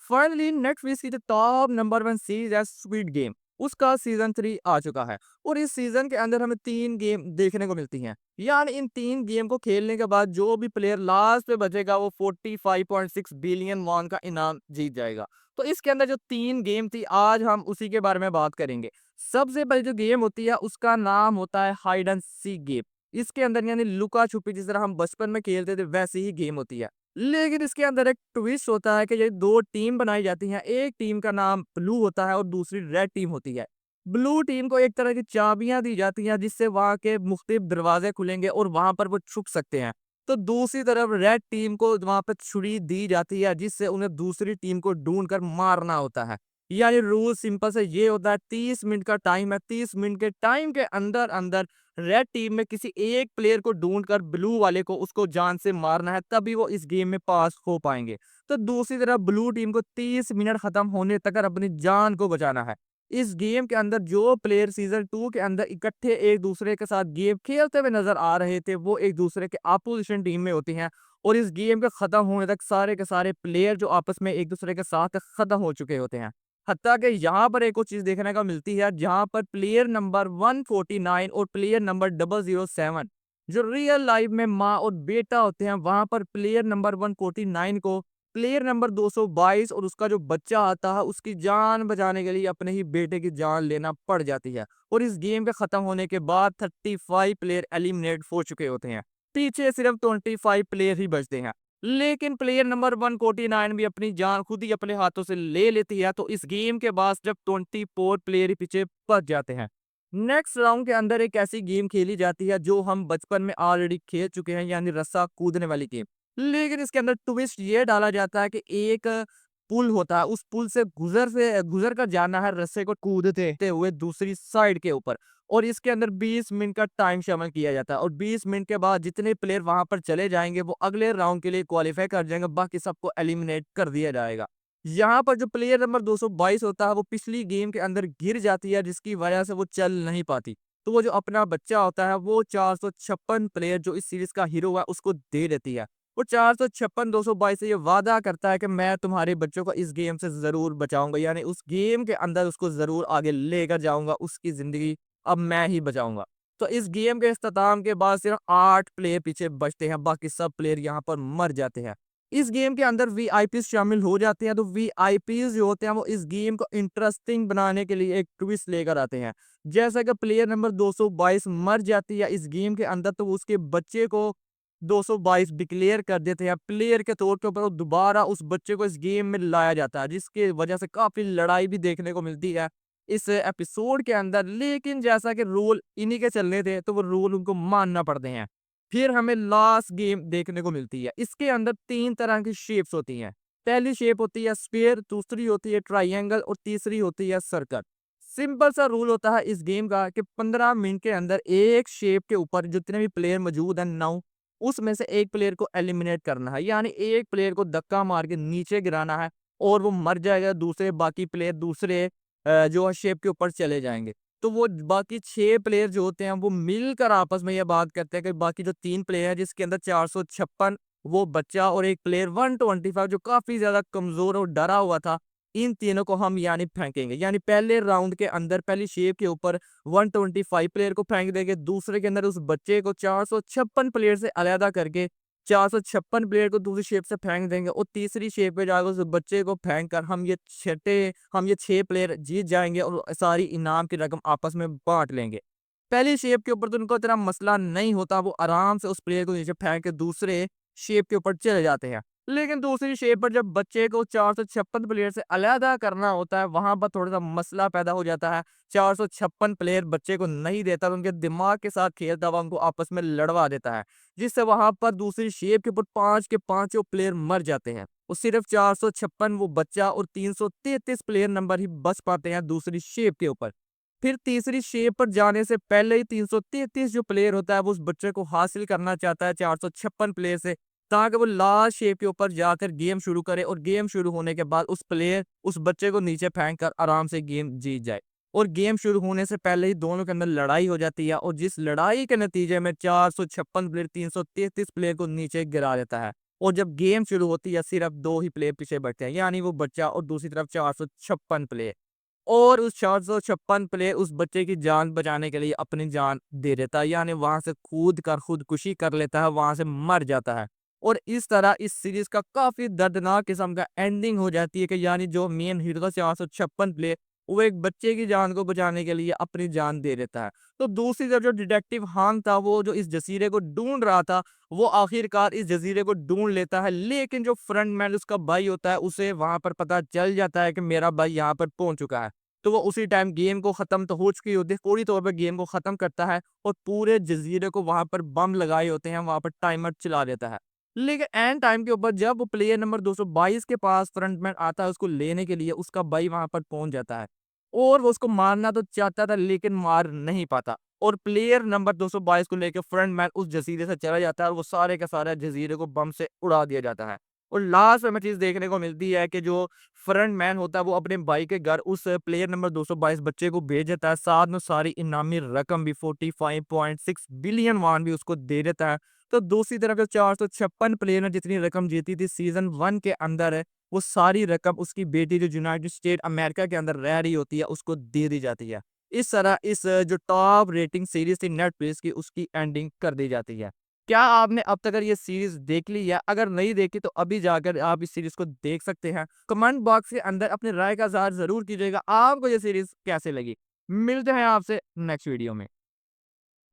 Finally Netflix की जो top number 1 series है स्क्विड गेम, उसका सीजन 3 आ चुका है। और इस सीजन के अंदर हमें 3 गेम देखने को मिलती हैं। यानी इन 3 गेम को खेलने के बाद जो भी प्लेयर लास्ट पे बचेगा वो 45.6 बिलियन वॉन का इनाम जीत जाएगा। तो इसके अंदर जो 3 गेम थी आज हम उसी के बारे में बात करेंगे। सबसे पहले जो गेम होती है उसका नाम होता है हाइड एंड सीक गेम। इसके अंदर यानी लुका छुपी जिस तरह हम बचपन में खेलते थे वैसी ही गेम होती है। लेकिन इसके अंदर एक ट्विस्ट होता है कि ये 2 टीम बनाई जाती हैं। एक टीम का नाम ब्लू होता है और दूसरी रेड टीम होती है। ब्लू टीम को एक तरह की चाबियाँ दी जाती हैं जिससे वहाँ के मुख्तलिफ दरवाजे खुलेंगे और वहाँ पर वो छुप सकते हैं। तो दूसरी तरफ रेड टीम को वहाँ पे छुरी दी जाती है जिससे उन्हें दूसरी टीम को ढूँढ कर मारना होता है। यानी रूल सिंपल से ये होता है 30 मिनट का टाइम है। 30 मिनट के टाइम के अंदर-अंदर रेड टीम में किसी एक प्लेयर को ढूंढकर ब्लू वाले को उसको जान से मारना है तभी वो इस गेम में पास हो पाएंगे। तो दूसरी तरफ ब्लू टीम को 30 मिनट खत्म होने तक अपनी जान को बचाना है। इस गेम के अंदर जो प्लेयर सीजन 2 के अंदर इकट्ठे एक दूसरे के साथ गेम खेलते हुए नजर आ रहे थे वो एक दूसरे के अपोजिशन टीम में होती हैं। और इस गेम के खत्म होने तक सारे के सारे प्लेयर जो आपस में एक दूसरे के साथ खत्म हो चुके होते हैं। हत्ता कि यहाँ पर एक और चीज़ देखने को मिलती है जहाँ पर प्लेयर नंबर 149 और प्लेयर नंबर 007 जो रियल लाइफ में माँ और बेटा होते हैं वहाँ पर प्लेयर नंबर 149 को प्लेयर नंबर 222 और उसका जो बच्चा आता है उसकी जान बचाने के लिए अपने ही बेटे की जान लेना पड़ जाती है। और इस गेम के खत्म होने के बाद 35 प्लेयर एलिमिनेट हो चुके होते हैं। पीछे सिर्फ 25 प्लेयर ही बचते हैं। लेकिन प्लेयर नंबर 149 भी अपनी जान खुद ही अपने हाथों से ले लेती है। तो इस गेम के बाद जब 24 प्लेयर ही पीछे बच जाते हैं। नेक्स्ट राउंड के अंदर एक ऐसी गेम खेली जाती है जो हम बचपन में ऑलरेडी खेल चुके हैं यानी रस्सा कूदने वाली गेम। लेकिन इसके अंदर ट्विस्ट ये डाला जाता है कि एक पुल होता है, उस पुल से गुजर कर जाना है रस्से को कूदते हुए दूसरी साइड के ऊपर। और इसके अंदर 20 मिनट का टाइम शामिल किया जाता है और 20 मिनट के बाद जितने प्लेयर वहां पर चले जाएंगे वो अगले राउंड के लिए क्वालिफाई कर जाएंगे, बाकी सबको एलिमिनेट कर दिया जाएगा। यहाँ पर जो प्लेयर नंबर 222 होता है वो पिछली गेम के अंदर गिर जाती है जिसकी वजह से वो चल नहीं पाती। तो वो जो अपना बच्चा होता है वो 456 प्लेयर जो इस सीरीज का हीरो है उसको दे देती है। वो 456 222 से ये वादा करता है कि मैं तुम्हारे बच्चों को इस गेम से जरूर बचाऊंगा, यानी उस गेम के अंदर उसको जरूर आगे लेकर जाऊंगा, उसकी जिंदगी अब मैं ही बचाऊंगा। तो इस गेम के इख्तिताम के बाद सिर्फ 8 प्लेयर पीछे बचते हैं, बाकी सब प्लेयर यहाँ पर मर जाते हैं। इस गेम के अंदर वीआईपी शामिल हो जाते हैं। तो वीआईपी जो होते हैं वो इस गेम को इंटरेस्टिंग बनाने के लिए एक ट्विस्ट लेकर आते हैं। जैसा कि प्लेयर नंबर 222 मर जाती है इस गेम के अंदर तो उसके बच्चे को 222 डिक्लेयर कर देते हैं प्लेयर के तौर के ऊपर और दोबारा उस बच्चे को इस गेम में लाया जाता है जिसकी वजह से काफी लड़ाई भी देखने को मिलती है इस एपिसोड के अंदर। लेकिन जैसा कि रूल इन्हीं के चलने थे तो वो रूल उनको मानना पड़ते हैं। फिर हमें लास्ट गेम देखने को मिलती है। इसके अंदर 3 तरह की शेप्स होती हैं। पहली शेप होती है स्फीयर, दूसरी होती है ट्रायंगल और तीसरी होती है सर्कल। सिंपल सा रूल होता है इस गेम का कि 15 मिनट के अंदर एक शेप के ऊपर जितने भी प्लेयर मौजूद हैं 9, उसमें से एक प्लेयर को एलिमिनेट करना है, यानी एक प्लेयर को धक्का मार के नीचे गिराना है और वो मर जाएगा। दूसरे बाकी प्लेयर दूसरे जो है शेप के ऊपर चले जाएंगे। तो वो बाकी 6 प्लेयर जो होते हैं वो मिलकर आपस में ये बात करते हैं कि बाकी जो 3 प्लेयर हैं जिसके अंदर 456 वो बच्चा और एक प्लेयर 125 जो काफी ज्यादा कमजोर और डरा हुआ था, इन तीनों को हम यानी फेंकेंगे। यानी पहले राउंड के अंदर पहली शेप के ऊपर 125 प्लेयर को फेंक देंगे, दूसरे के अंदर उस बच्चे को 456 प्लेयर से अलहदा करके 456 प्लेयर को दूसरी शेप से फेंक देंगे और तीसरी शेप पे जाकर उस बच्चे को फेंक कर हम ये 6 प्लेयर जीत जाएंगे और सारी इनाम की रकम आपस में बांट लेंगे। पहली शेप के ऊपर तो उनको इतना मसला नहीं होता, वो आराम से उस प्लेयर को नीचे फेंक के दूसरे शेप के ऊपर चले जाते हैं। लेकिन दूसरी शेप पर जब बच्चे को 456 प्लेयर से अलहदा करना होता है वहां पर थोड़ा सा मसला पैदा हो जाता है। 456 प्लेयर बच्चे को नहीं देता तो उनके दिमाग के साथ खेलता हुआ उनको आपस में लड़वा देता है, जिससे वहां पर दूसरी शेप के ऊपर 5 के पांचों प्लेयर मर जाते हैं और सिर्फ 456 वो बच्चा और 333 प्लेयर नंबर ही बच पाते हैं दूसरी शेप के ऊपर। फिर तीसरी शेप पर जाने से पहले ही 333 जो प्लेयर होता है वो उस बच्चे को हासिल करना चाहता है 456 प्लेयर से, ताकि वो लास्ट शेप के ऊपर जाकर गेम शुरू करे और गेम शुरू होने के बाद उस बच्चे को नीचे फेंक कर आराम से गेम जीत जाए। और गेम शुरू होने से पहले ही दोनों के अंदर लड़ाई हो जाती है और जिस लड़ाई के नतीजे में 456 प्लेयर 333 प्लेयर को नीचे गिरा देता है। और जब गेम शुरू होती है सिर्फ 2 ही प्लेयर पीछे बचते हैं, यानी वो बच्चा और दूसरी तरफ 456 प्लेयर। और उस 456 प्लेयर उस बच्चे की जान बचाने के लिए अपनी जान दे देता है, यानी वहाँ से कूद कर खुदकुशी कर लेता है, वहाँ से मर जाता है। और इस तरह इस सीरीज़ का काफ़ी दर्दनाक किस्म का एंडिंग हो जाती है कि यानी जो मेन हीरो था 456 प्लेयर, वो एक बच्चे की जान को बचाने के लिए अपनी जान दे देता है। तो दूसरी तरफ जो डिटेक्टिव हान था, वो जो इस जज़ीरे को ढूँढ रहा था, वो आखिरकार इस जज़ीरे को ढूँढ लेता है। लेकिन जो फ्रंटमैन उसका भाई होता है, उसे वहाँ पर पता चल जाता है कि मेरा भाई यहाँ पर पहुँच चुका है। तो वो उसी टाइम गेम को ख़त्म तो हो चुकी होती है, पूरी तौर पे गेम को ख़त्म करता है और पूरे जज़ीरे को वहाँ पर बम लगाए होते हैं, वहाँ पर टाइमर चला देता है। लेकिन एंड टाइम के ऊपर जब वो प्लेयर नंबर 222 के पास फ्रंटमैन आता है उसको लेने के लिए, उसका भाई वहाँ पर पहुँच जाता है और वो उसको मारना तो चाहता था लेकिन मार नहीं पाता और प्लेयर नंबर 222 को लेके फ्रंटमैन उस जज़ीरे से चला जाता है और वो सारे का सारा जज़ीरे को बम से उड़ा दिया जाता है। और लास्ट में हमें चीज़ देखने को मिलती है कि जो फ्रंट मैन होता है वो अपने भाई के घर उस प्लेयर नंबर 222 बच्चे को भेज देता है, साथ में सारी इनामी रकम भी 45.6 बिलियन वॉन भी उसको दे देता है। तो दूसरी तरफ जो 456 प्लेयर ने जितनी रकम जीती थी सीज़न 1 के अंदर है, वो सारी रकम उसकी बेटी जो यूनाइटेड स्टेट अमेरिका के अंदर रह रही होती है, उसको दे दी जाती है। इस तरह इस जो टॉप रेटिंग सीरीज़ थी नेटफ्लिक्स की, उसकी एंडिंग कर दी जाती है। क्या आपने अब तक ये सीरीज़ देख ली है? अगर नहीं देखी तो अभी जाकर आप इस सीरीज़ को देख सकते हैं। कमेंट बॉक्स के अंदर अपनी राय का इज़हार ज़रूर कीजिएगा, आपको ये सीरीज़ कैसे लगी? मिलते हैं आपसे नेक्स्ट वीडियो में।